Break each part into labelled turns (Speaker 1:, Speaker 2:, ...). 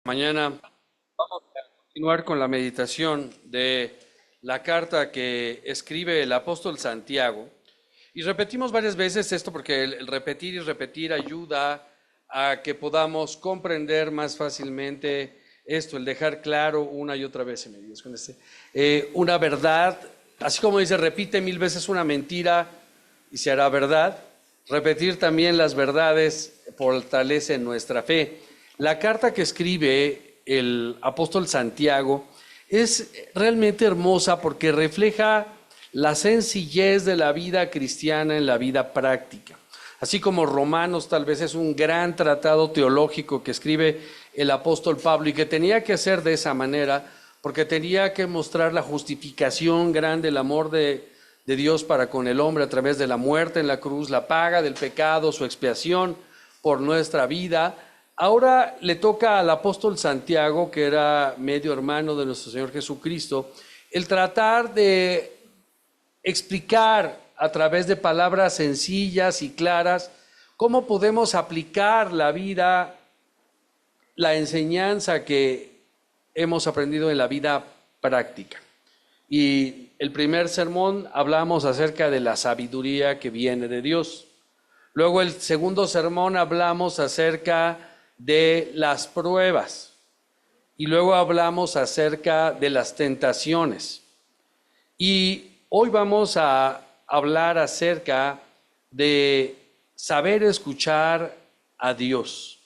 Speaker 1: Mañana vamos a continuar con la meditación de la carta que escribe el apóstol Santiago. Y repetimos varias veces esto porque el repetir y repetir ayuda a que podamos comprender más fácilmente esto, el dejar claro una y otra vez, me digas con una verdad, así como dice, repite 1000 veces una mentira y se hará verdad. Repetir también las verdades fortalece nuestra fe. La carta que escribe el apóstol Santiago es realmente hermosa porque refleja la sencillez de la vida cristiana en la vida práctica. Así como Romanos tal vez es un gran tratado teológico que escribe el apóstol Pablo y que tenía que ser de esa manera porque tenía que mostrar la justificación grande, el amor de Dios para con el hombre a través de la muerte en la cruz, la paga del pecado, su expiación por nuestra vida. Ahora le toca al apóstol Santiago, que era medio hermano de nuestro Señor Jesucristo, el tratar de explicar a través de palabras sencillas y claras cómo podemos aplicar la vida, la enseñanza que hemos aprendido en la vida práctica. Y el primer sermón hablamos acerca de la sabiduría que viene de Dios. Luego el segundo sermón hablamos acerca de las pruebas. Y luego hablamos acerca de las tentaciones. Y hoy vamos a hablar acerca de saber escuchar a Dios.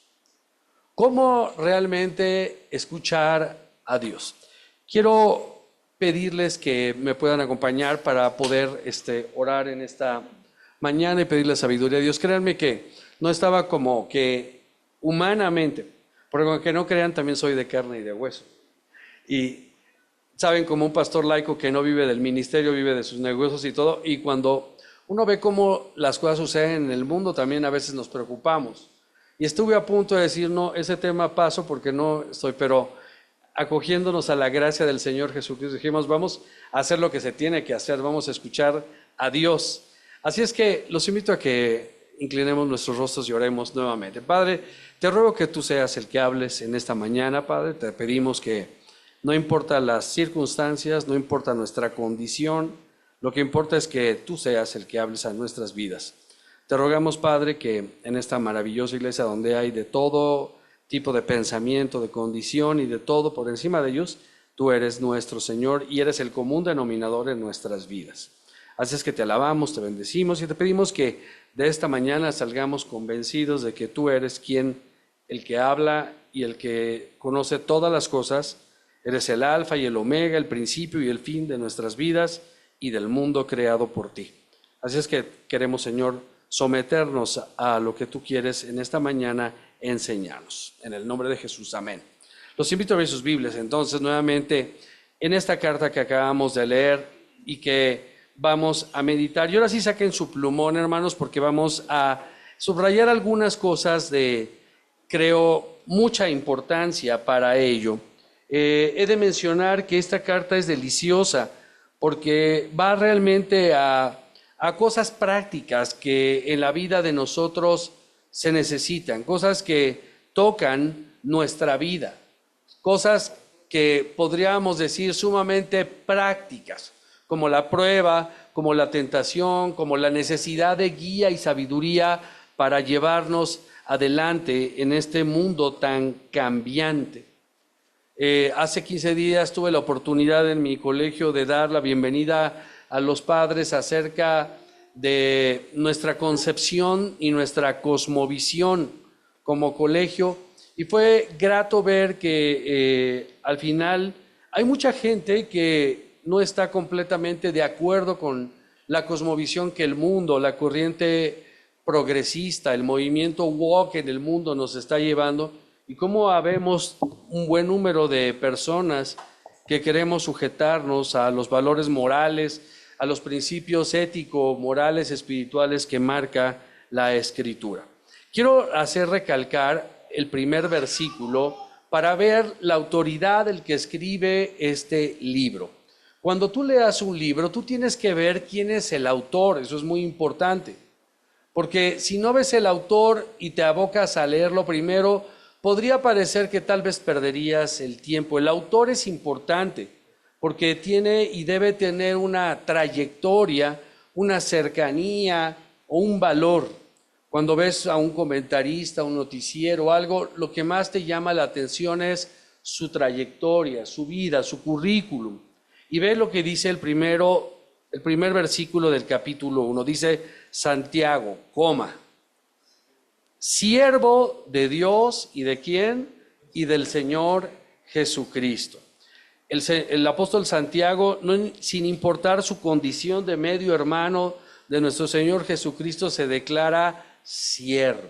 Speaker 1: ¿Cómo realmente escuchar a Dios? Quiero pedirles que me puedan acompañar para poder orar en esta mañana y pedirle sabiduría a Dios. Créanme que no estaba como que humanamente, porque aunque no crean, también soy de carne y de hueso. Y saben, como un pastor laico que no vive del ministerio, vive de sus negocios y todo, y cuando uno ve cómo las cosas suceden en el mundo, también a veces nos preocupamos. Y estuve a punto de decir, no, ese tema paso porque no estoy, pero acogiéndonos a la gracia del Señor Jesucristo, dijimos, vamos a hacer lo que se tiene que hacer, vamos a escuchar a Dios. Así es que los invito a que inclinemos nuestros rostros y oremos nuevamente. Padre, te ruego que tú seas el que hables en esta mañana, Padre. Te pedimos que no importa las circunstancias, no importa nuestra condición, lo que importa es que tú seas el que hables a nuestras vidas. Te rogamos, Padre, que en esta maravillosa iglesia donde hay de todo tipo de pensamiento, de condición y de todo por encima de ellos, tú eres nuestro Señor y eres el común denominador en nuestras vidas. Así es que te alabamos, te bendecimos y te pedimos que de esta mañana salgamos convencidos de que tú eres el que habla y el que conoce todas las cosas. Eres el alfa y el omega, el principio y el fin de nuestras vidas y del mundo creado por ti. Así es que queremos, Señor, someternos a lo que tú quieres en esta mañana enseñarnos. En el nombre de Jesús, amén. Los invito a ver sus Biblias entonces nuevamente en esta carta que acabamos de leer y que vamos a meditar. Y ahora sí saquen su plumón, hermanos, porque vamos a subrayar algunas cosas de, creo, mucha importancia para ello. He de mencionar que esta carta es deliciosa porque va realmente a cosas prácticas que en la vida de nosotros se necesitan, cosas que tocan nuestra vida, cosas que podríamos decir sumamente prácticas, como la prueba, como la tentación, como la necesidad de guía y sabiduría para llevarnos adelante en este mundo tan cambiante. Hace 15 días tuve la oportunidad en mi colegio de dar la bienvenida a los padres acerca de nuestra concepción y nuestra cosmovisión como colegio, y fue grato ver que al final hay mucha gente que no está completamente de acuerdo con la cosmovisión que el mundo, la corriente progresista, el movimiento woke en el mundo nos está llevando, y cómo habemos un buen número de personas que queremos sujetarnos a los valores morales, a los principios éticos, morales, espirituales que marca la Escritura. Quiero hacer recalcar el primer versículo para ver la autoridad del que escribe este libro. Cuando tú leas un libro, tú tienes que ver quién es el autor, eso es muy importante. Porque si no ves el autor y te abocas a leerlo primero, podría parecer que tal vez perderías el tiempo. El autor es importante porque tiene y debe tener una trayectoria, una cercanía o un valor. Cuando ves a un comentarista, un noticiero o algo, lo que más te llama la atención es su trayectoria, su vida, su currículum. Y ve lo que dice el primer versículo del capítulo 1. Dice Santiago, siervo de Dios y ¿de quién? Y del Señor Jesucristo. El apóstol Santiago, sin importar su condición de medio hermano de nuestro Señor Jesucristo, se declara siervo.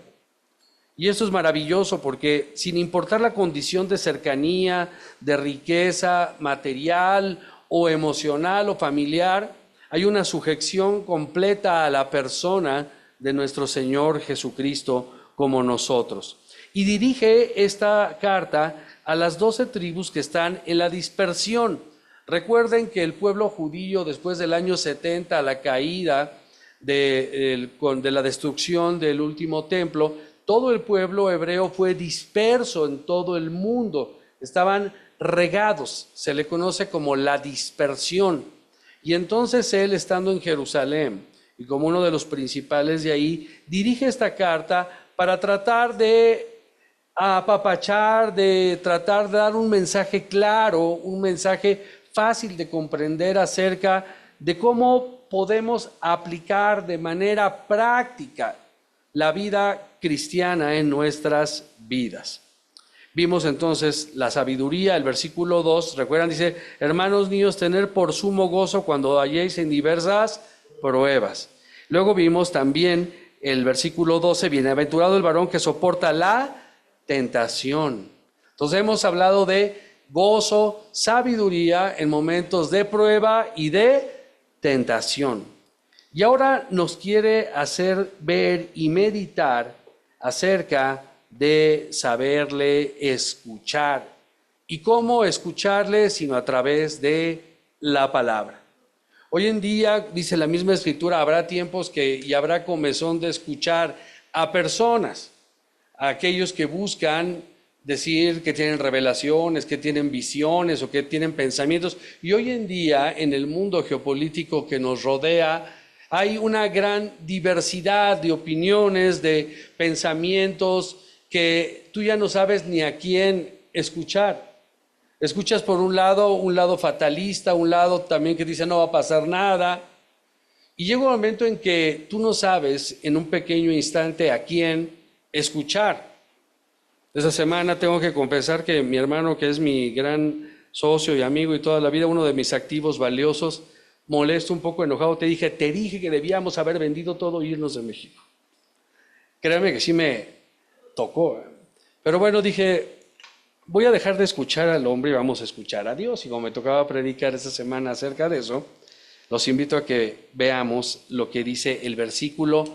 Speaker 1: Y eso es maravilloso porque sin importar la condición de cercanía, de riqueza material o emocional o familiar, hay una sujeción completa a la persona de nuestro Señor Jesucristo como nosotros. Y dirige esta carta a las 12 tribus que están en la dispersión. Recuerden que el pueblo judío, después del año 70, la caída de la destrucción del último templo, todo el pueblo hebreo fue disperso en todo el mundo. Estaban regados, se le conoce como la dispersión. Y entonces él, estando en Jerusalén, y como uno de los principales de ahí, dirige esta carta para tratar de apapachar, de tratar de dar un mensaje claro, un mensaje fácil de comprender acerca de cómo podemos aplicar de manera práctica la vida cristiana en nuestras vidas. Vimos entonces la sabiduría, el versículo 2, recuerdan, dice, hermanos míos, tener por sumo gozo cuando halléis en diversas pruebas. Luego vimos también el versículo 12, bienaventurado el varón que soporta la tentación. Entonces hemos hablado de gozo, sabiduría en momentos de prueba y de tentación. Y ahora nos quiere hacer ver y meditar acerca de saberle escuchar. ¿Y cómo escucharle sino a través de la palabra? Hoy en día, dice la misma escritura, habrá tiempos y habrá comezón de escuchar a personas, a aquellos que buscan decir que tienen revelaciones, que tienen visiones o que tienen pensamientos. Y hoy en día, en el mundo geopolítico que nos rodea, hay una gran diversidad de opiniones, de pensamientos, que tú ya no sabes ni a quién escuchar. Escuchas por un lado fatalista, un lado también que dice no va a pasar nada. Y llega un momento en que tú no sabes en un pequeño instante a quién escuchar. Esa semana tengo que confesar que mi hermano, que es mi gran socio y amigo y toda la vida, uno de mis activos valiosos, molesto, un poco enojado, te dije que debíamos haber vendido todo e irnos de México. Créeme que sí me tocó. Pero bueno, dije, voy a dejar de escuchar al hombre y vamos a escuchar a Dios. Y como me tocaba predicar esta semana acerca de eso, los invito a que veamos lo que dice el versículo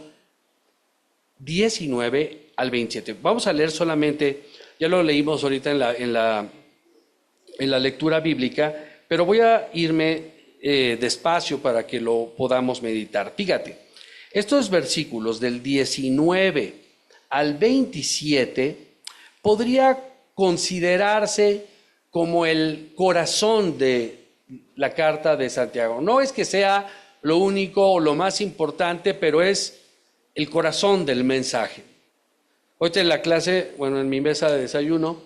Speaker 1: 19 al 27. Vamos a leer solamente, ya lo leímos ahorita en la lectura bíblica, pero voy a irme despacio para que lo podamos meditar. Fíjate, estos versículos del 19 al 27 podría considerarse como el corazón de la carta de Santiago. No es que sea lo único o lo más importante, pero es el corazón del mensaje. Hoy en la clase, bueno, en mi mesa de desayuno,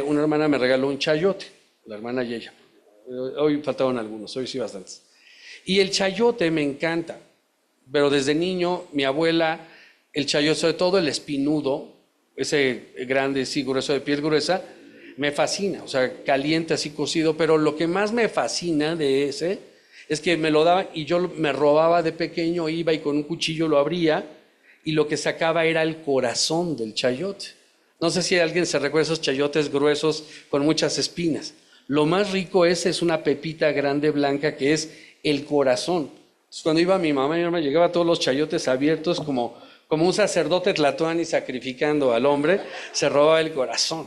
Speaker 1: una hermana me regaló un chayote, la hermana Yeya. Hoy faltaron algunos, hoy sí bastantes. Y el chayote me encanta, pero desde niño mi abuela, el chayote, sobre todo el espinudo, ese grande, sí, grueso de piel gruesa, me fascina, o sea, caliente así cocido, pero lo que más me fascina de ese es que me lo daban y yo me robaba de pequeño, iba y con un cuchillo lo abría y lo que sacaba era el corazón del chayote. No sé si alguien se recuerda esos chayotes gruesos con muchas espinas. Lo más rico es una pepita grande blanca que es el corazón. Entonces, cuando iba mi mamá llegaba todos los chayotes abiertos como un sacerdote tlatoani sacrificando al hombre, se robaba el corazón.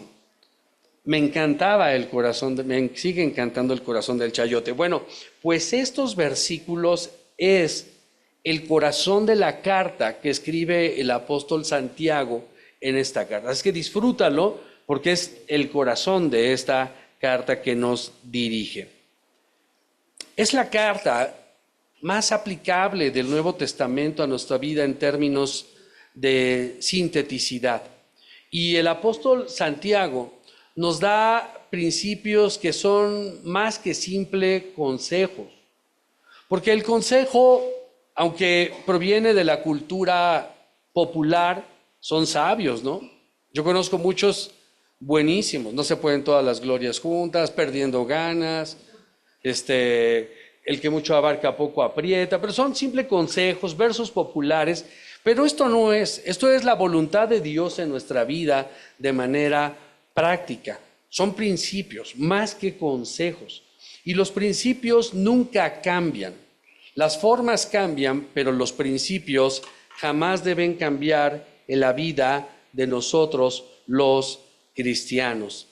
Speaker 1: Me encantaba el corazón, me sigue encantando el corazón del chayote. Bueno, pues estos versículos es el corazón de la carta que escribe el apóstol Santiago en esta carta. Así que disfrútalo porque es el corazón de esta carta que nos dirige. Es la carta más aplicable del Nuevo Testamento a nuestra vida en términos de sinteticidad. Y el apóstol Santiago nos da principios que son más que simple consejos. Porque el consejo, aunque proviene de la cultura popular, son sabios, ¿no? Yo conozco muchos buenísimos, no se pueden todas las glorias juntas, perdiendo ganas, el que mucho abarca poco aprieta, pero son simples consejos, versos populares, pero esto no es, esto es la voluntad de Dios en nuestra vida de manera práctica. Son principios más que consejos. Y los principios nunca cambian. Las formas cambian, pero los principios jamás deben cambiar en la vida de nosotros los cristianos,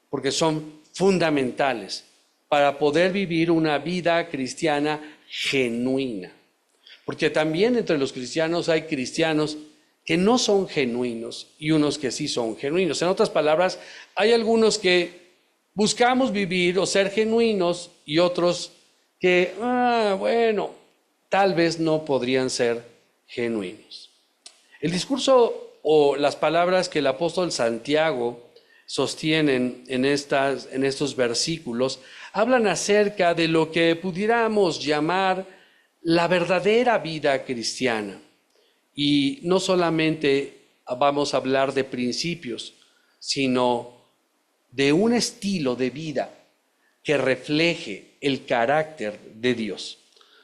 Speaker 1: porque son fundamentales para poder vivir una vida cristiana genuina. Porque también entre los cristianos hay cristianos que no son genuinos y unos que sí son genuinos. En otras palabras, hay algunos que buscamos vivir o ser genuinos y otros que, bueno, tal vez no podrían ser genuinos. El discurso o las palabras que el apóstol Santiago sostienen en estos versículos hablan acerca de lo que pudiéramos llamar la verdadera vida cristiana. Y no solamente vamos a hablar de principios, sino de un estilo de vida que refleje el carácter de Dios.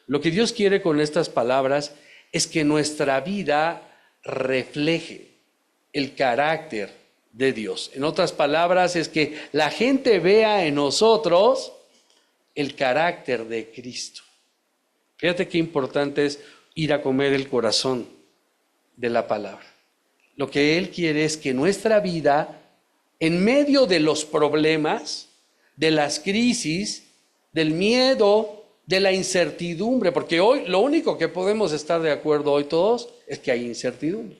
Speaker 1: Lo que Dios quiere con estas palabras es que nuestra vida refleje el carácter de Dios. En otras palabras, es que la gente vea en nosotros el carácter de Cristo. Fíjate qué importante es ir a comer el corazón de la palabra. Lo que Él quiere es que nuestra vida, en medio de los problemas, de las crisis, del miedo, de la incertidumbre, porque hoy lo único que podemos estar de acuerdo hoy todos es que hay incertidumbre.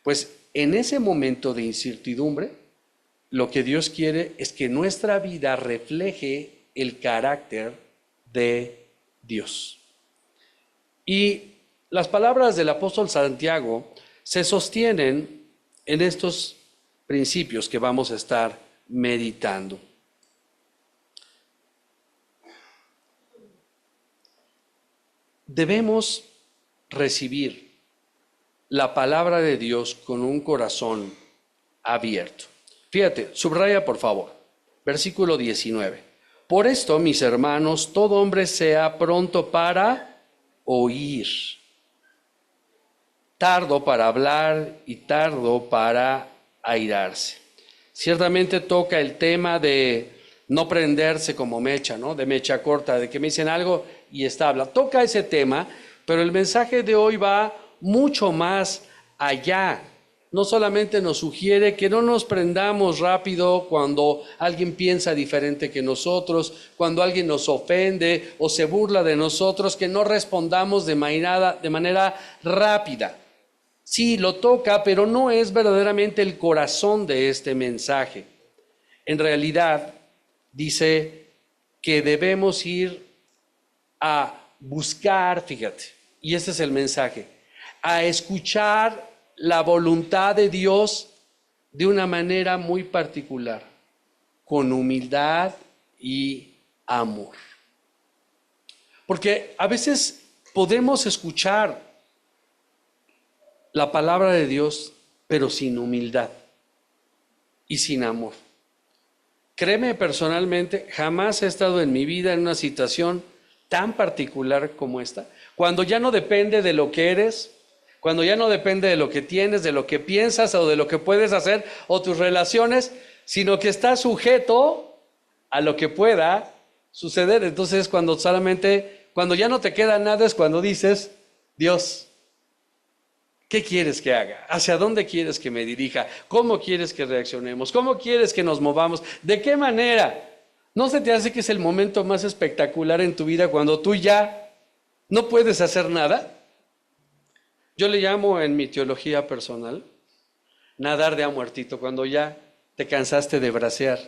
Speaker 1: Pues en ese momento de incertidumbre, lo que Dios quiere es que nuestra vida refleje el carácter de Dios. Y las palabras del apóstol Santiago se sostienen en estos principios que vamos a estar meditando. Debemos recibir la palabra de Dios con un corazón abierto. Fíjate, subraya por favor, versículo 19. Por esto, mis hermanos, todo hombre sea pronto para oír, tardo para hablar y tardo para airarse. Ciertamente toca el tema de no prenderse como mecha, ¿no? De mecha corta, de que me dicen algo y habla. Toca ese tema, pero el mensaje de hoy va mucho más allá. No solamente nos sugiere que no nos prendamos rápido cuando alguien piensa diferente que nosotros, cuando alguien nos ofende o se burla de nosotros, que no respondamos de manera rápida. Sí, lo toca, pero no es verdaderamente el corazón de este mensaje. En realidad, dice que debemos ir a buscar, fíjate, y este es el mensaje, a escuchar la voluntad de Dios de una manera muy particular, con humildad y amor. Porque a veces podemos escuchar la palabra de Dios, pero sin humildad y sin amor. Créeme, personalmente, jamás he estado en mi vida en una situación tan particular como esta, cuando ya no depende de lo que eres, cuando ya no depende de lo que tienes, de lo que piensas o de lo que puedes hacer o tus relaciones, sino que estás sujeto a lo que pueda suceder. Entonces, cuando ya no te queda nada, es cuando dices, Dios, ¿qué quieres que haga? ¿Hacia dónde quieres que me dirija? ¿Cómo quieres que reaccionemos? ¿Cómo quieres que nos movamos? ¿De qué manera? ¿No se te hace que es el momento más espectacular en tu vida cuando tú ya no puedes hacer nada? Yo le llamo en mi teología personal nadar de a muertito, cuando ya te cansaste de bracear,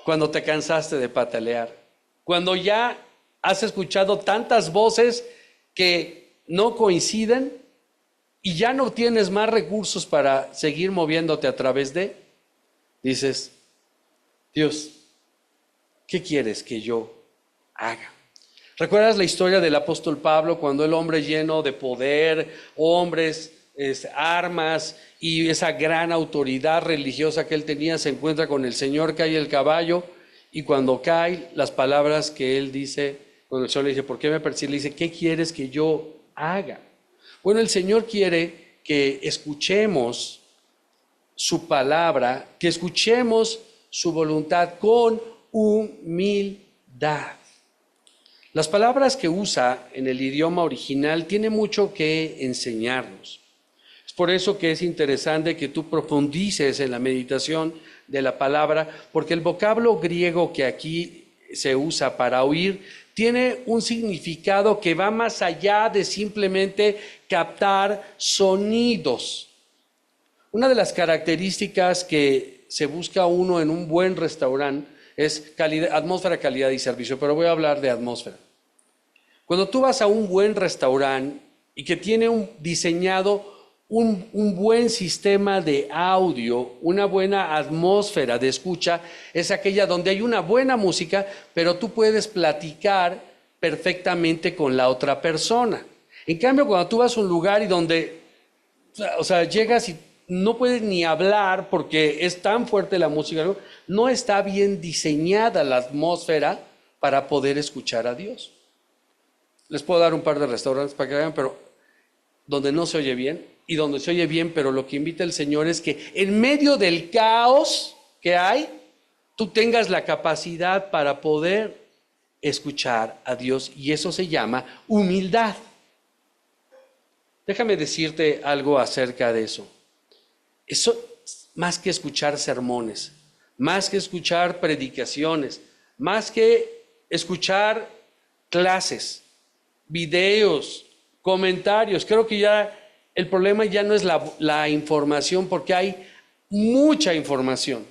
Speaker 1: cuando te cansaste de patalear, cuando ya has escuchado tantas voces que no coinciden y ya no tienes más recursos para seguir moviéndote a través de, dices, Dios, ¿qué quieres que yo haga? ¿Recuerdas la historia del apóstol Pablo cuando el hombre lleno de poder, hombres, armas y esa gran autoridad religiosa que él tenía se encuentra con el Señor, cae el caballo y cuando cae las palabras que él dice, cuando el Señor le dice, ¿por qué me persigues? Le dice, ¿qué quieres que yo haga? Bueno, el Señor quiere que escuchemos su palabra, que escuchemos su voluntad con humildad. Las palabras que usa en el idioma original tienen mucho que enseñarnos. Es por eso que es interesante que tú profundices en la meditación de la palabra, porque el vocablo griego que aquí se usa para oír tiene un significado que va más allá de simplemente captar sonidos. Una de las características que se busca uno en un buen restaurante es atmósfera, calidad y servicio, pero voy a hablar de atmósfera. Cuando tú vas a un buen restaurante y que tiene diseñado un buen sistema de audio, una buena atmósfera de escucha, es aquella donde hay una buena música, pero tú puedes platicar perfectamente con la otra persona. En cambio, cuando tú vas a un lugar y donde, llegas y no puedes ni hablar porque es tan fuerte la música, no está bien diseñada la atmósfera para poder escuchar a Dios. Les puedo dar un par de restaurantes para que vean, pero donde no se oye bien y donde se oye bien, pero lo que invita el Señor es que en medio del caos que hay, tú tengas la capacidad para poder escuchar a Dios y eso se llama humildad. Déjame decirte algo acerca de eso. Eso, más que escuchar sermones, más que escuchar predicaciones, más que escuchar clases, videos, comentarios, creo que ya el problema ya no es la información, porque hay mucha información.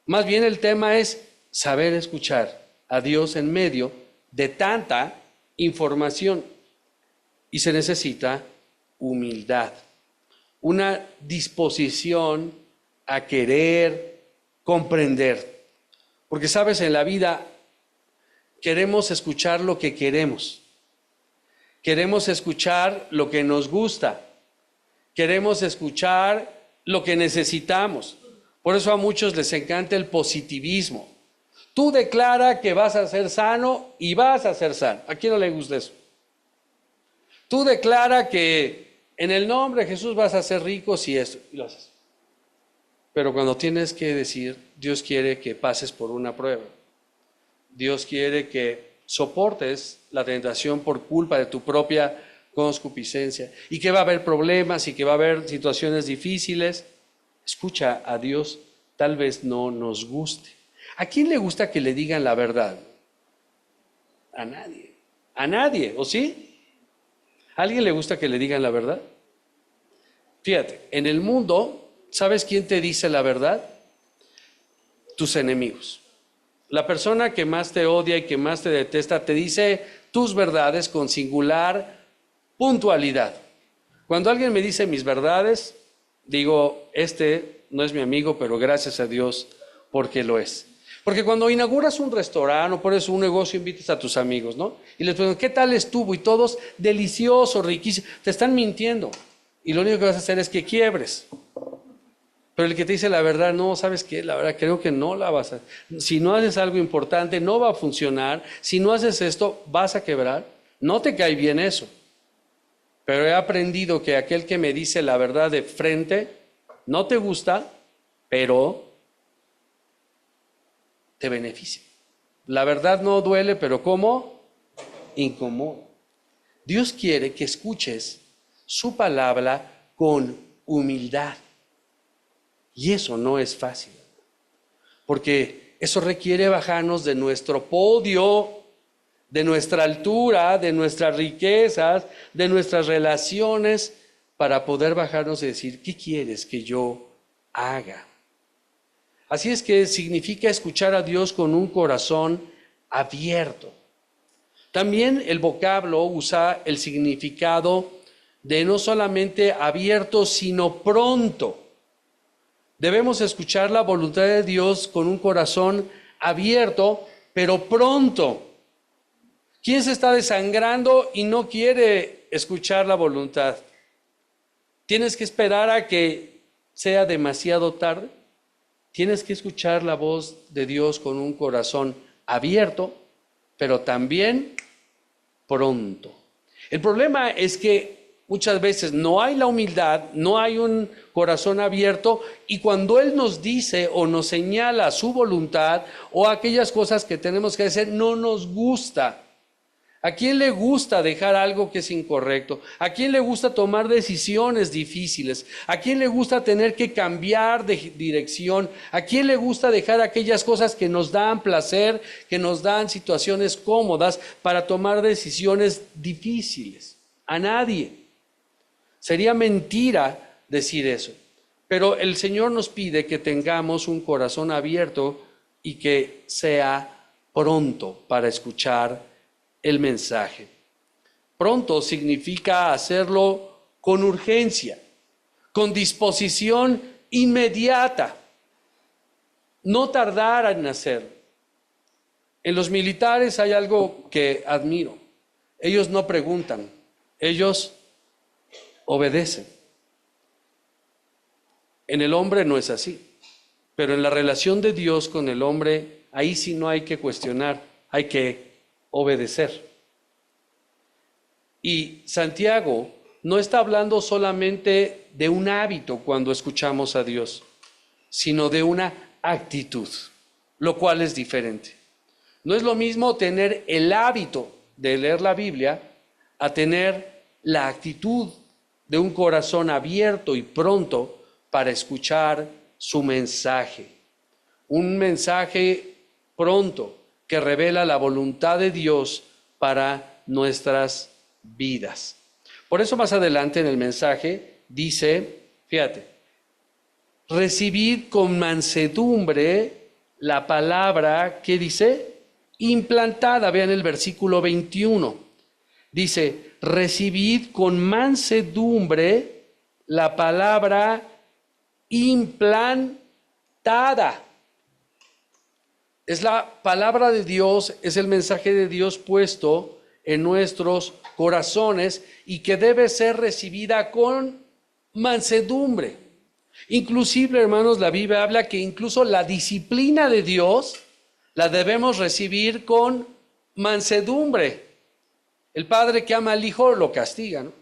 Speaker 1: Más bien el tema es saber escuchar a Dios en medio de tanta información. Y se necesita humildad, una disposición a querer comprender. Porque sabes, en la vida queremos escuchar lo que queremos. Queremos escuchar lo que nos gusta. Queremos escuchar lo que necesitamos. Por eso a muchos les encanta el positivismo. Tú declara que vas a ser sano y vas a ser sano. ¿A quién no le gusta eso? Tú declara que en el nombre de Jesús vas a ser rico si esto, y lo haces. Pero cuando tienes que decir, Dios quiere que pases por una prueba. Dios quiere que soportes la tentación por culpa de tu propia concupiscencia y que va a haber problemas y que va a haber situaciones difíciles. Escucha a Dios, tal vez no nos guste. ¿A quién le gusta que le digan la verdad? A nadie. A nadie, ¿o sí? ¿A alguien le gusta que le digan la verdad? Fíjate, en el mundo, ¿sabes quién te dice la verdad? Tus enemigos. La persona que más te odia y que más te detesta te dice tus verdades con singular puntualidad. Cuando alguien me dice mis verdades, digo, este no es mi amigo, pero gracias a Dios porque lo es. Porque cuando inauguras un restaurante o pones un negocio, invitas a tus amigos, ¿no? Y les preguntan, ¿qué tal estuvo? Y todos, delicioso, riquísimo. Te están mintiendo. Y lo único que vas a hacer es que quiebres. Pero el que te dice la verdad, no, ¿sabes qué? La verdad creo que no la vas a... Si no haces algo importante, no va a funcionar. Si no haces esto, vas a quebrar. No te cae bien eso. Pero he aprendido que aquel que me dice la verdad de frente, no te gusta, pero te beneficia. La verdad no duele, pero ¿cómo? Incomoda. Dios quiere que escuches su palabra con humildad. Y eso no es fácil, porque eso requiere bajarnos de nuestro podio, de nuestra altura, de nuestras riquezas, de nuestras relaciones, para poder bajarnos y decir, ¿qué quieres que yo haga? Así es que significa escuchar a Dios con un corazón abierto. También el vocablo usa el significado de no solamente abierto, sino pronto. Debemos escuchar la voluntad de Dios con un corazón abierto, pero pronto. ¿Quién se está desangrando y no quiere escuchar la voluntad? ¿Tienes que esperar a que sea demasiado tarde? Tienes que escuchar la voz de Dios con un corazón abierto, pero también pronto. El problema es que muchas veces no hay la humildad, no hay un corazón abierto, y cuando Él nos dice o nos señala su voluntad o aquellas cosas que tenemos que hacer, no nos gusta. ¿A quién le gusta dejar algo que es incorrecto? ¿A quién le gusta tomar decisiones difíciles? ¿A quién le gusta tener que cambiar de dirección? ¿A quién le gusta dejar aquellas cosas que nos dan placer, que nos dan situaciones cómodas para tomar decisiones difíciles? A nadie. Sería mentira decir eso. Pero el Señor nos pide que tengamos un corazón abierto y que sea pronto para escuchar el mensaje. Pronto significa hacerlo con urgencia, con disposición inmediata, no tardar en hacerlo. En los militares hay algo que admiro. Ellos no preguntan, ellos obedecen. En el hombre no es así, pero en la relación de Dios con el hombre, ahí sí no hay que cuestionar, hay que obedecer. Y Santiago no está hablando solamente de un hábito cuando escuchamos a Dios, sino de una actitud, lo cual es diferente. No es lo mismo tener el hábito de leer la Biblia a tener la actitud de un corazón abierto y pronto para escuchar su mensaje. Un mensaje pronto que revela la voluntad de Dios para nuestras vidas. Por eso más adelante en el mensaje dice, fíjate, recibid con mansedumbre la palabra que dice, implantada. Vean el versículo 21. Dice, recibid con mansedumbre la palabra implantada. Es la palabra de Dios, es el mensaje de Dios puesto en nuestros corazones y que debe ser recibida con mansedumbre. Inclusive, hermanos, la Biblia habla que incluso la disciplina de Dios la debemos recibir con mansedumbre. El padre que ama al hijo lo castiga, ¿no?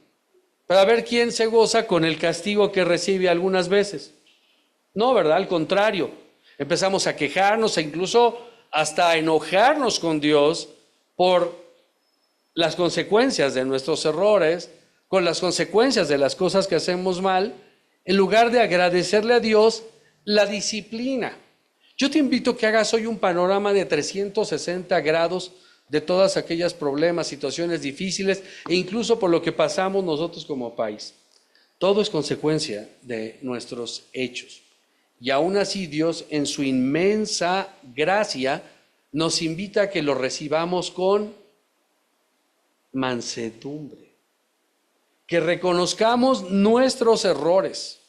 Speaker 1: Pero a ver quién se goza con el castigo que recibe algunas veces. No, ¿verdad? Al contrario. Empezamos a quejarnos e incluso hasta a enojarnos con Dios por las consecuencias de nuestros errores, con las consecuencias de las cosas que hacemos mal, en lugar de agradecerle a Dios la disciplina. Yo te invito a que hagas hoy un panorama de 360 grados de todas aquellas problemas, situaciones difíciles e incluso por lo que pasamos nosotros como país. Todo es consecuencia de nuestros hechos. Y aún así Dios en su inmensa gracia nos invita a que lo recibamos con mansedumbre, que reconozcamos nuestros errores,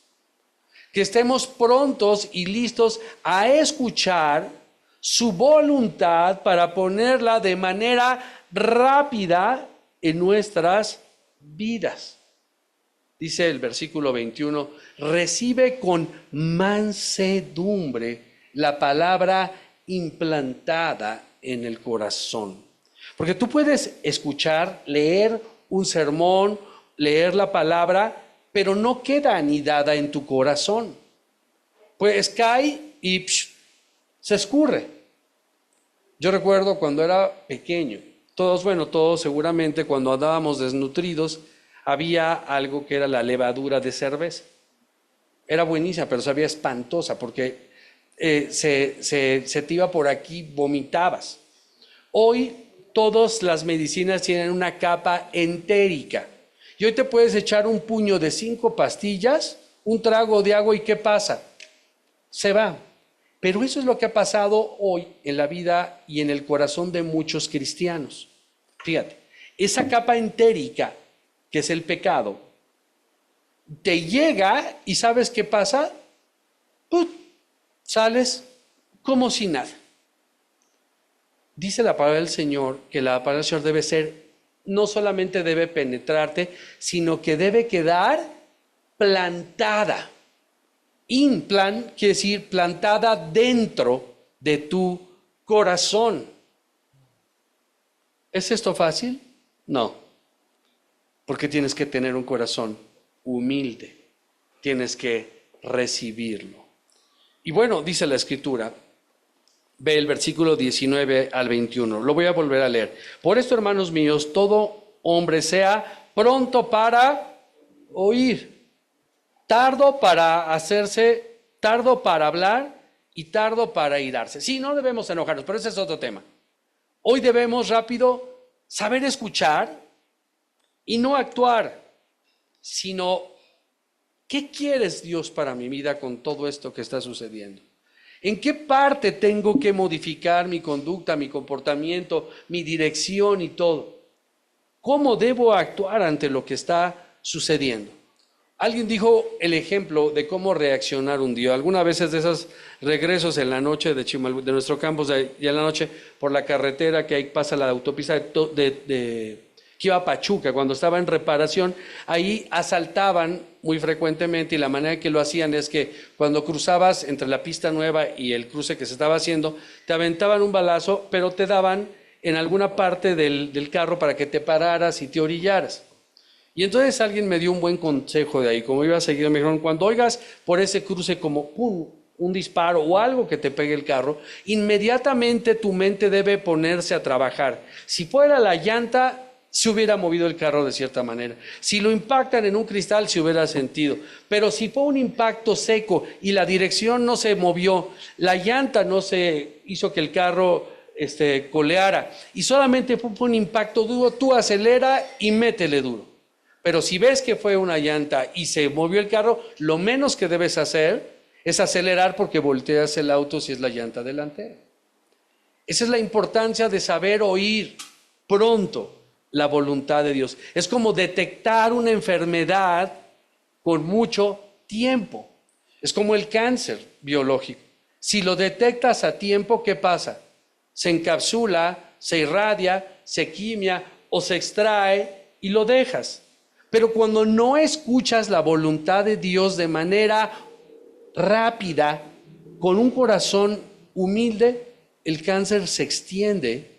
Speaker 1: que estemos prontos y listos a escuchar su voluntad para ponerla de manera rápida en nuestras vidas. Dice el versículo 21, recibe con mansedumbre la palabra implantada en el corazón. Porque tú puedes escuchar, leer un sermón, leer la palabra, pero no queda anidada en tu corazón. Pues cae y se escurre. Yo recuerdo cuando era pequeño, todos seguramente cuando andábamos desnutridos, había algo que era la levadura de cerveza. Era buenísima, pero sabía espantosa porque se te iba por aquí, vomitabas. Hoy todas las medicinas tienen una capa entérica Y hoy te puedes echar un puño de 5 pastillas, un trago de agua y ¿qué pasa? Se va. Pero eso es lo que ha pasado hoy en la vida y en el corazón de muchos cristianos. Fíjate, esa capa entérica, que es el pecado, te llega y ¿sabes qué pasa? ¡Put! Sales como si nada. Dice la palabra del Señor que la palabra del Señor debe ser, no solamente debe penetrarte, sino que debe quedar plantada. Implant quiere decir plantada dentro de tu corazón. ¿Es esto fácil? No, porque tienes que tener un corazón humilde, tienes que recibirlo. Y bueno, dice la Escritura, ve el versículo 19 al 21, lo voy a volver a leer. Por esto, hermanos míos, todo hombre sea pronto para oír, tardo para hacerse, tardo para hablar y tardo para irarse. Sí, no debemos enojarnos, pero ese es otro tema. Hoy debemos rápido saber escuchar y no actuar, sino ¿qué quieres, Dios, para mi vida con todo esto que está sucediendo? ¿En qué parte tengo que modificar mi conducta, mi comportamiento, mi dirección y todo? ¿Cómo debo actuar ante lo que está sucediendo? Alguien dijo el ejemplo de cómo reaccionar un día. Algunas veces de esos regresos en la noche de nuestro campus, de en la noche por la carretera que ahí pasa la autopista que iba a Pachuca, cuando estaba en reparación, ahí asaltaban muy frecuentemente y la manera que lo hacían es que cuando cruzabas entre la pista nueva y el cruce que se estaba haciendo, te aventaban un balazo, pero te daban en alguna parte del carro para que te pararas y te orillaras. Y entonces alguien me dio un buen consejo de ahí, como iba a seguir, me dijeron, cuando oigas por ese cruce como ¡pum!, un disparo o algo que te pegue el carro, inmediatamente tu mente debe ponerse a trabajar. Si fuera la llanta, se hubiera movido el carro de cierta manera. Si lo impactan en un cristal, se hubiera sentido. Pero si fue un impacto seco y la dirección no se movió, la llanta no se hizo que el carro coleara y solamente fue un impacto duro, tú acelera y métele duro. Pero si ves que fue una llanta y se movió el carro, lo menos que debes hacer es acelerar porque volteas el auto si es la llanta delantera. Esa es la importancia de saber oír pronto la voluntad de Dios. Es como detectar una enfermedad con mucho tiempo. Es como el cáncer biológico. Si lo detectas a tiempo, ¿qué pasa? Se encapsula, se irradia, se quimia o se extrae y lo dejas. Pero cuando no escuchas la voluntad de Dios de manera rápida, con un corazón humilde, el cáncer se extiende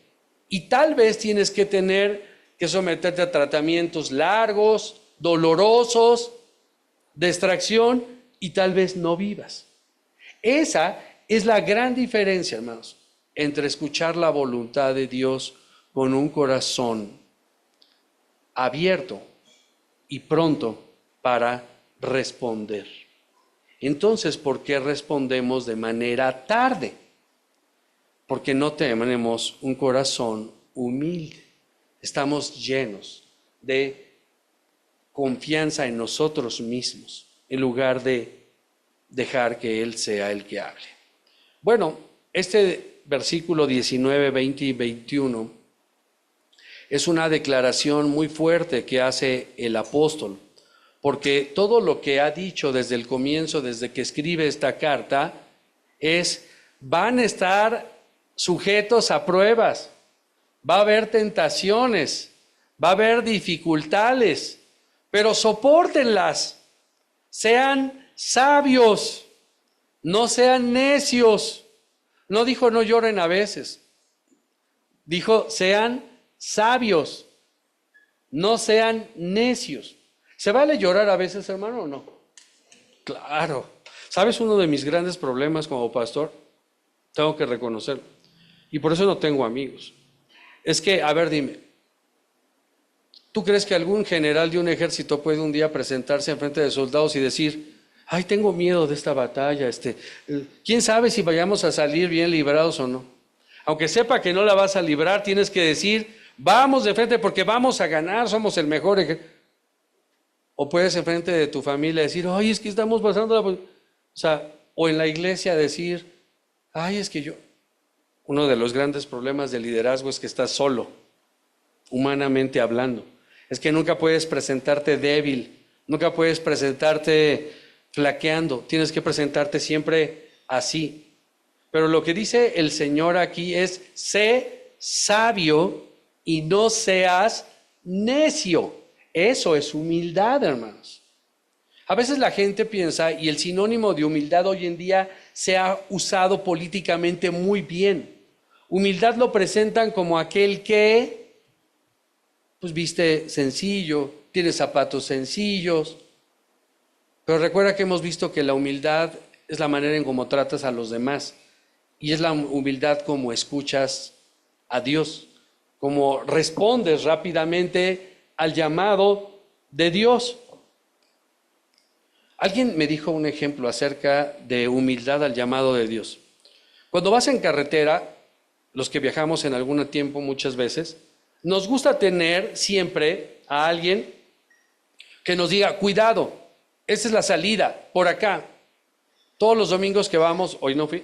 Speaker 1: y tal vez tienes que tener que someterte a tratamientos largos, dolorosos, de extracción y tal vez no vivas. Esa es la gran diferencia, hermanos, entre escuchar la voluntad de Dios con un corazón abierto y pronto para responder. Entonces, ¿por qué respondemos de manera tarde? Porque no tenemos un corazón humilde. Estamos llenos de confianza en nosotros mismos, en lugar de dejar que Él sea el que hable. Bueno, este versículo 19, 20 y 21 es una declaración muy fuerte que hace el apóstol, porque todo lo que ha dicho desde el comienzo, desde que escribe esta carta, es: van a estar sujetos a pruebas, va a haber tentaciones, va a haber dificultades, pero sopórtenlas, sean sabios, no sean necios. No dijo no lloren a veces, dijo sean sabios, no sean necios. ¿Se vale llorar a veces, hermano, o no? Claro. ¿Sabes uno de mis grandes problemas como pastor? Tengo que reconocerlo. Y por eso no tengo amigos. Es que, a ver, dime, ¿tú crees que algún general de un ejército puede un día presentarse en frente de soldados y decir: ay, tengo miedo de esta batalla, quién sabe si vayamos a salir bien librados o no? Aunque sepa que no la vas a librar, tienes que decir: vamos de frente porque vamos a ganar, somos el mejor ejército. O puedes enfrente de tu familia decir, ay, es que estamos pasando la... O sea, o en la iglesia decir, ay, es que yo... Uno de los grandes problemas del liderazgo es que estás solo, humanamente hablando. Es que nunca puedes presentarte débil, nunca puedes presentarte flaqueando, tienes que presentarte siempre así. Pero lo que dice el Señor aquí es, sé sabio y no seas necio. Eso es humildad, hermanos. A veces la gente piensa, y el sinónimo de humildad hoy en día se ha usado políticamente muy bien. Humildad lo presentan como aquel que, pues viste sencillo, tiene zapatos sencillos. Pero recuerda que hemos visto que la humildad es la manera en cómo tratas a los demás. Y es la humildad como escuchas a Dios, como respondes rápidamente al llamado de Dios. Alguien me dijo un ejemplo acerca de humildad al llamado de Dios. Cuando vas en carretera, los que viajamos en algún tiempo muchas veces, nos gusta tener siempre a alguien que nos diga, cuidado, esta es la salida, por acá. Todos los domingos que vamos, hoy no fui,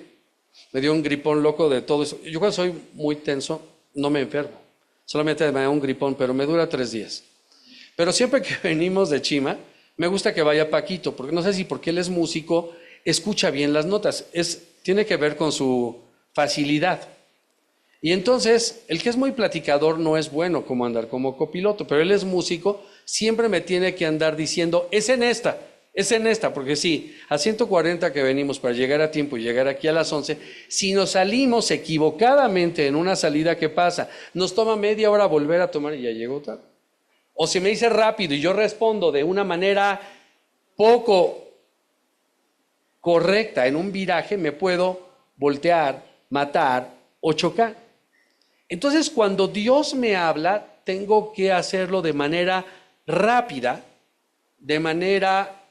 Speaker 1: me dio un gripón loco de todo eso. Yo cuando soy muy tenso, no me enfermo, solamente me da un gripón, pero me dura 3 días. Pero siempre que venimos de Chima, me gusta que vaya Paquito, porque no sé si porque él es músico, escucha bien las notas, tiene que ver con su facilidad. Y entonces, el que es muy platicador no es bueno como andar como copiloto, pero él es músico, siempre me tiene que andar diciendo, es en esta, porque sí, a 140 que venimos para llegar a tiempo y llegar aquí a las 11, si nos salimos equivocadamente en una salida, ¿qué pasa? Nos toma media hora volver a tomar y ya llegó tarde. O si me dice rápido y yo respondo de una manera poco correcta en un viraje, me puedo voltear, matar o chocar. Entonces, cuando Dios me habla, tengo que hacerlo de manera rápida, de manera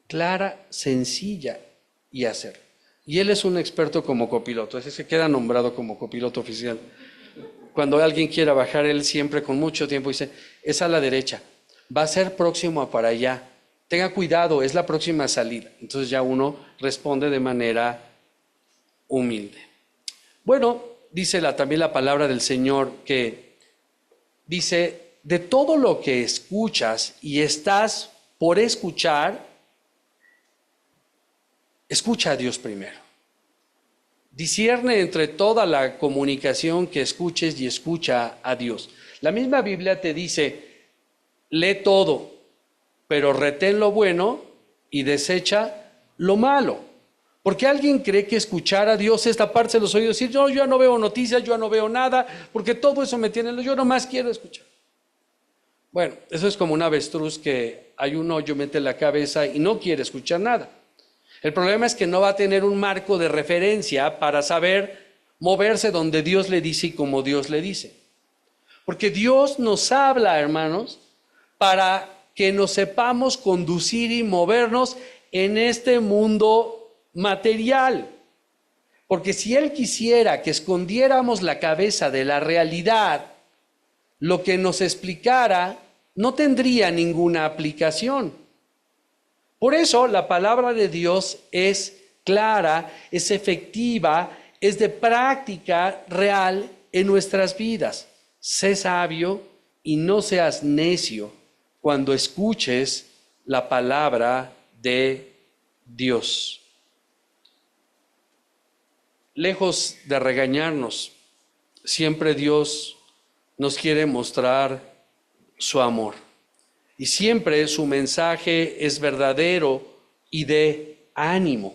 Speaker 1: clara, sencilla y hacerlo. Y él es un experto como copiloto, ese se queda nombrado como copiloto oficial. Cuando alguien quiera bajar, él siempre con mucho tiempo dice, es a la derecha, va a ser próximo a para allá, tenga cuidado, es la próxima salida. Entonces ya uno responde de manera humilde. Bueno, dice también la palabra del Señor que dice, de todo lo que escuchas y estás por escuchar, escucha a Dios primero. Discierne entre toda la comunicación que escuches y escucha a Dios. La misma Biblia te dice, lee todo, pero retén lo bueno y desecha lo malo. Porque alguien cree que escuchar a Dios es taparse los oídos y decir, yo ya no veo noticias, yo no veo nada, porque todo eso me tiene, yo nomás quiero escuchar. Bueno, eso es como un avestruz que hay un hoyo, mete la cabeza y no quiere escuchar nada. El problema es que no va a tener un marco de referencia para saber moverse donde Dios le dice y como Dios le dice. Porque Dios nos habla, hermanos, para que nos sepamos conducir y movernos en este mundo material. Porque si Él quisiera que escondiéramos la cabeza de la realidad, lo que nos explicara no tendría ninguna aplicación. Por eso la palabra de Dios es clara, es efectiva, es de práctica real en nuestras vidas. Sé sabio y no seas necio cuando escuches la palabra de Dios. Lejos de regañarnos, siempre Dios nos quiere mostrar su amor. Y siempre su mensaje es verdadero y de ánimo.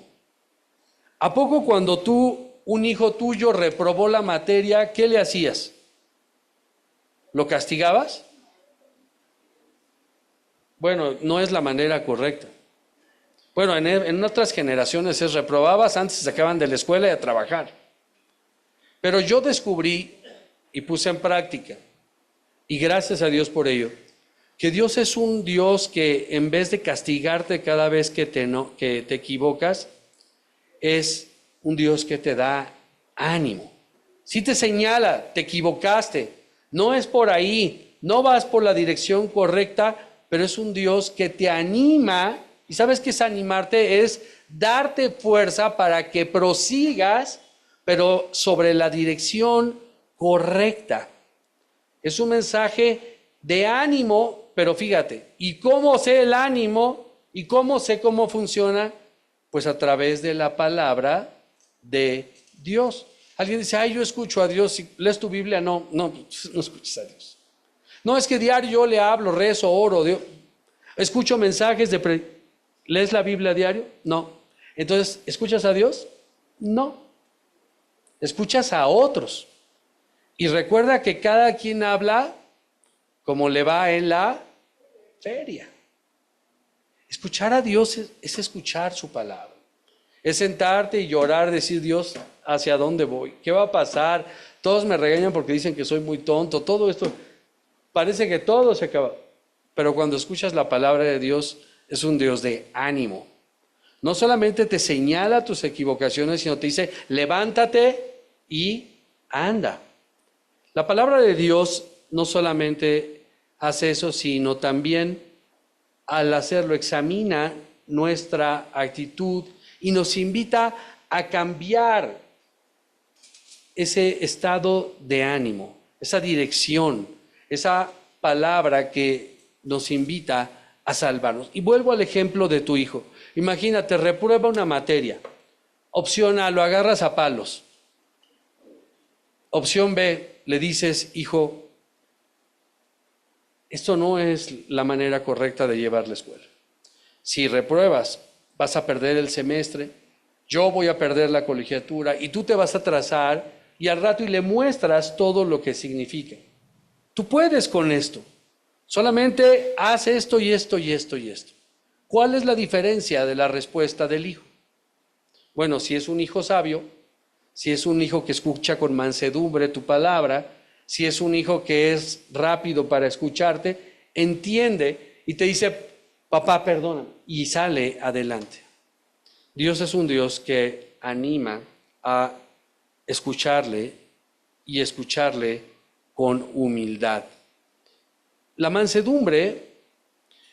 Speaker 1: ¿A poco cuando un hijo tuyo reprobó la materia, qué le hacías? ¿Lo castigabas? Bueno, no es la manera correcta. Bueno, en otras generaciones es reprobabas, antes se sacaban de la escuela y a trabajar. Pero yo descubrí y puse en práctica, y gracias a Dios por ello, que Dios es un Dios que en vez de castigarte cada vez que te equivocas, es un Dios que te da ánimo. Si te señala, te equivocaste, no es por ahí, no vas por la dirección correcta, pero es un Dios que te anima. ¿Y sabes qué es animarte? Es darte fuerza para que prosigas, pero sobre la dirección correcta. Es un mensaje de ánimo, pero fíjate, ¿y cómo sé el ánimo? ¿Y cómo sé cómo funciona? Pues a través de la palabra de Dios. Alguien dice, ay, yo escucho a Dios. Si lees tu Biblia, no escuches a Dios. No, es que diario yo le hablo, rezo, oro, Dios. Escucho mensajes de... ¿Lees la Biblia diario? No. Entonces, ¿escuchas a Dios? No. Escuchas a otros. Y recuerda que cada quien habla como le va en la feria. Escuchar a Dios es escuchar su palabra. Es sentarte y llorar, decir, Dios, ¿hacia dónde voy? ¿Qué va a pasar? Todos me regañan porque dicen que soy muy tonto. Todo esto, parece que todo se acaba. Pero cuando escuchas la palabra de Dios, es un Dios de ánimo. No solamente te señala tus equivocaciones, sino te dice, levántate y anda. La palabra de Dios no solamente hace eso, sino también al hacerlo examina nuestra actitud y nos invita a cambiar ese estado de ánimo, esa dirección, esa palabra que nos invita a salvarnos. Y vuelvo al ejemplo de tu hijo. Imagínate, reprueba una materia. Opción A, lo agarras a palos. Opción B, le dices, hijo, esto no es la manera correcta de llevar la escuela. Si repruebas, vas a perder el semestre, yo voy a perder la colegiatura y tú te vas a atrasar y al rato y le muestras todo lo que significa. Tú puedes con esto. Solamente haz esto y esto y esto y esto. ¿Cuál es la diferencia de la respuesta del hijo? Bueno, si es un hijo sabio, si es un hijo que escucha con mansedumbre tu palabra, si es un hijo que es rápido para escucharte, entiende y te dice, papá, perdóname, y sale adelante. Dios es un Dios que anima a escucharle y escucharle con humildad. La mansedumbre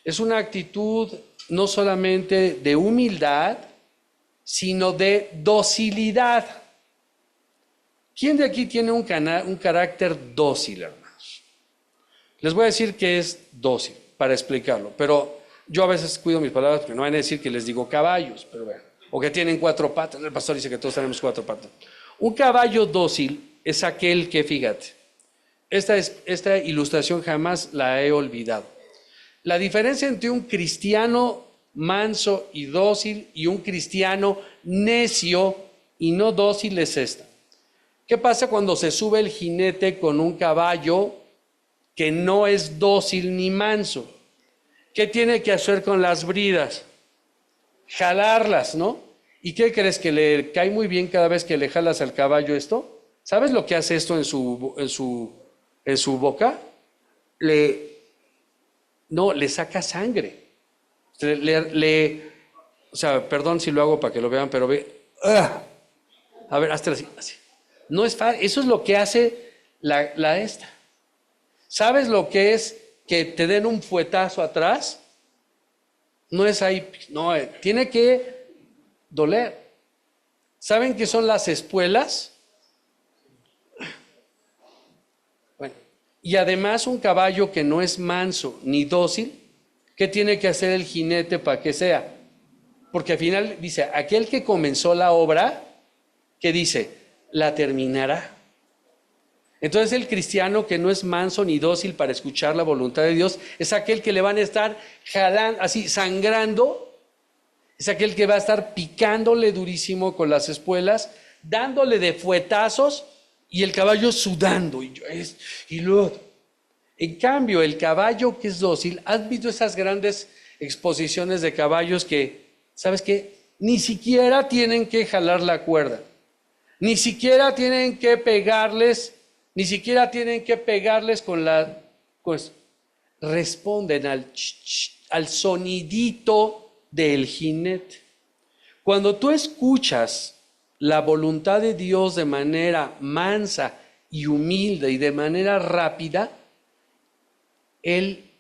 Speaker 1: es una actitud no solamente de humildad, sino de docilidad. ¿Quién de aquí tiene un carácter dócil, hermanos? Les voy a decir que es dócil para explicarlo, pero yo a veces cuido mis palabras porque no van a decir que les digo caballos, pero vean, o que tienen 4 patas. El pastor dice que todos tenemos 4 patas. Un caballo dócil es aquel que, fíjate, esta ilustración jamás la he olvidado. La diferencia entre un cristiano manso y dócil y un cristiano necio y no dócil es esta. ¿Qué pasa cuando se sube el jinete con un caballo que no es dócil ni manso? ¿Qué tiene que hacer con las bridas? Jalarlas, ¿no? ¿Y qué crees? ¿Que le cae muy bien cada vez que le jalas al caballo esto? ¿Sabes lo que hace esto en su boca? Le saca sangre. O sea, perdón si lo hago para que lo vean, pero ve. A ver, hazte así. No es fácil. Eso es lo que hace la esta. ¿Sabes lo que es que te den un fuetazo atrás? No es ahí, no, tiene que doler. ¿Saben qué son las espuelas? Bueno, y además un caballo que no es manso ni dócil, ¿qué tiene que hacer el jinete para que sea? Porque al final dice, aquel que comenzó la obra, ¿qué dice? La terminará. Entonces el cristiano que no es manso ni dócil para escuchar la voluntad de Dios, es aquel que le van a estar jalando, así sangrando, es aquel que va a estar picándole durísimo con las espuelas, dándole de fuetazos y el caballo sudando. Y luego, en cambio, el caballo que es dócil, ¿has visto esas grandes exposiciones de caballos que, ¿sabes qué? Ni siquiera tienen que jalar la cuerda, ni siquiera tienen que pegarles con la... Pues responden al sonidito del jinete. Cuando tú escuchas la voluntad de Dios de manera mansa y humilde y de manera rápida, Él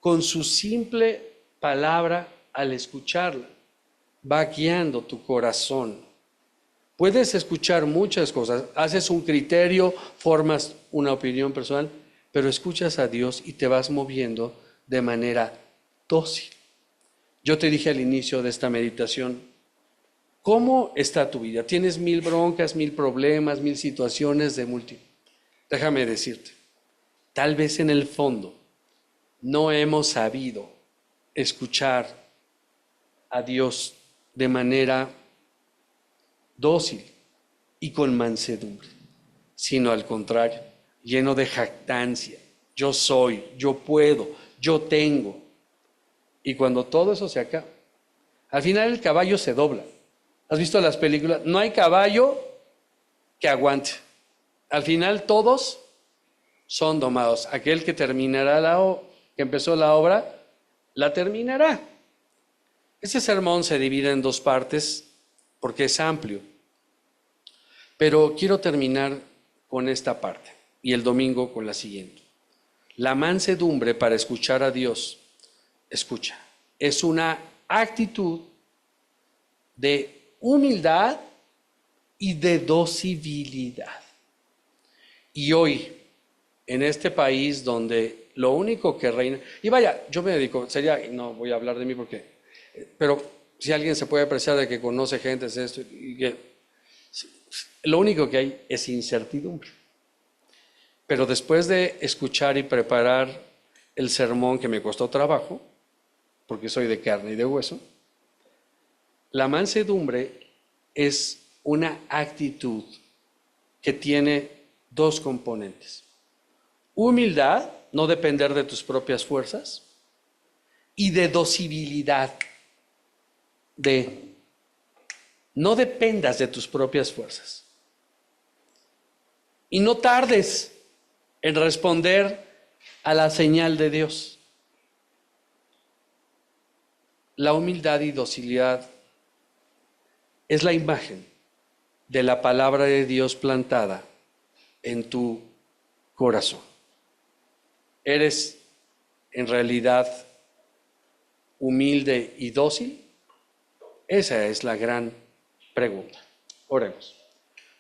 Speaker 1: con su simple palabra al escucharla. Va guiando tu corazón. Puedes escuchar muchas cosas, haces un criterio, formas una opinión personal, pero escuchas a Dios y te vas moviendo de manera dócil. Yo te dije al inicio de esta meditación, ¿cómo está tu vida? ¿Tienes 1000 broncas, 1000 problemas, 1000 situaciones de multi? Déjame decirte, tal vez en el fondo no hemos sabido escuchar a Dios de manera dócil y con mansedumbre, sino al contrario, lleno de jactancia. Yo soy, yo puedo, yo tengo. Y cuando todo eso se acaba, al final el caballo se dobla. ¿Has visto las películas? No hay caballo que aguante. Al final todos son domados. Aquel que terminará que empezó la obra, la terminará. Este sermón se divide en 2 partes porque es amplio. Pero quiero terminar con esta parte y el domingo con la siguiente. La mansedumbre para escuchar a Dios, escucha, es una actitud de humildad y de docilidad. Y hoy, en este país donde lo único que reina, y vaya, yo me dedico, no voy a hablar de mí pero si alguien se puede apreciar de que conoce gente, es esto, y que lo único que hay es incertidumbre. Pero después de escuchar y preparar el sermón que me costó trabajo, porque soy de carne y de hueso, la mansedumbre es una actitud que tiene 2 componentes. Humildad, no depender de tus propias fuerzas, y de docilidad, de no dependas de tus propias fuerzas. Y no tardes en responder a la señal de Dios. La humildad y docilidad es la imagen de la palabra de Dios plantada en tu corazón. ¿Eres en realidad humilde y dócil? Esa es la gran pregunta. Oremos.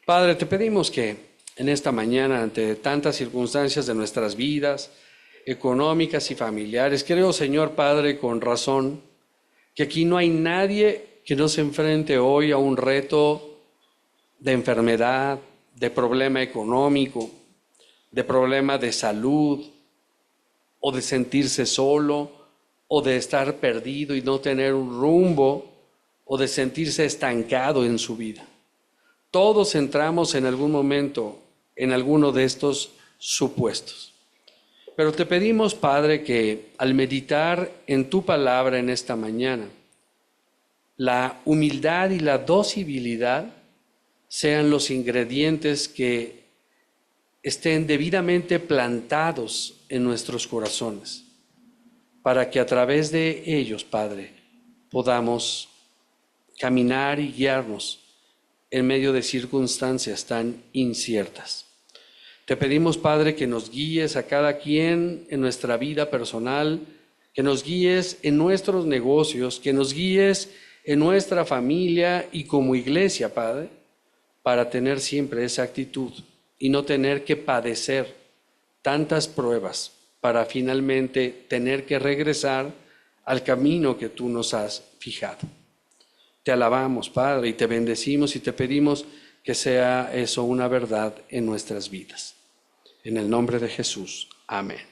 Speaker 1: Padre, te pedimos que en esta mañana, ante tantas circunstancias de nuestras vidas, económicas y familiares, creo, Señor Padre, con razón, que aquí no hay nadie que no se enfrente hoy a un reto de enfermedad, de problema económico, de problema de salud, o de sentirse solo, o de estar perdido y no tener un rumbo, o de sentirse estancado en su vida. Todos entramos en algún momento en alguno de estos supuestos. Pero te pedimos, Padre, que al meditar en tu palabra en esta mañana, la humildad y la docilidad sean los ingredientes que estén debidamente plantados en nuestros corazones, para que a través de ellos, Padre, podamos caminar y guiarnos en medio de circunstancias tan inciertas. Te pedimos, Padre, que nos guíes a cada quien en nuestra vida personal, que nos guíes en nuestros negocios, que nos guíes en nuestra familia y como iglesia, Padre, para tener siempre esa actitud y no tener que padecer tantas pruebas para finalmente tener que regresar al camino que tú nos has fijado. Te alabamos, Padre, y te bendecimos y te pedimos que sea eso una verdad en nuestras vidas. En el nombre de Jesús. Amén.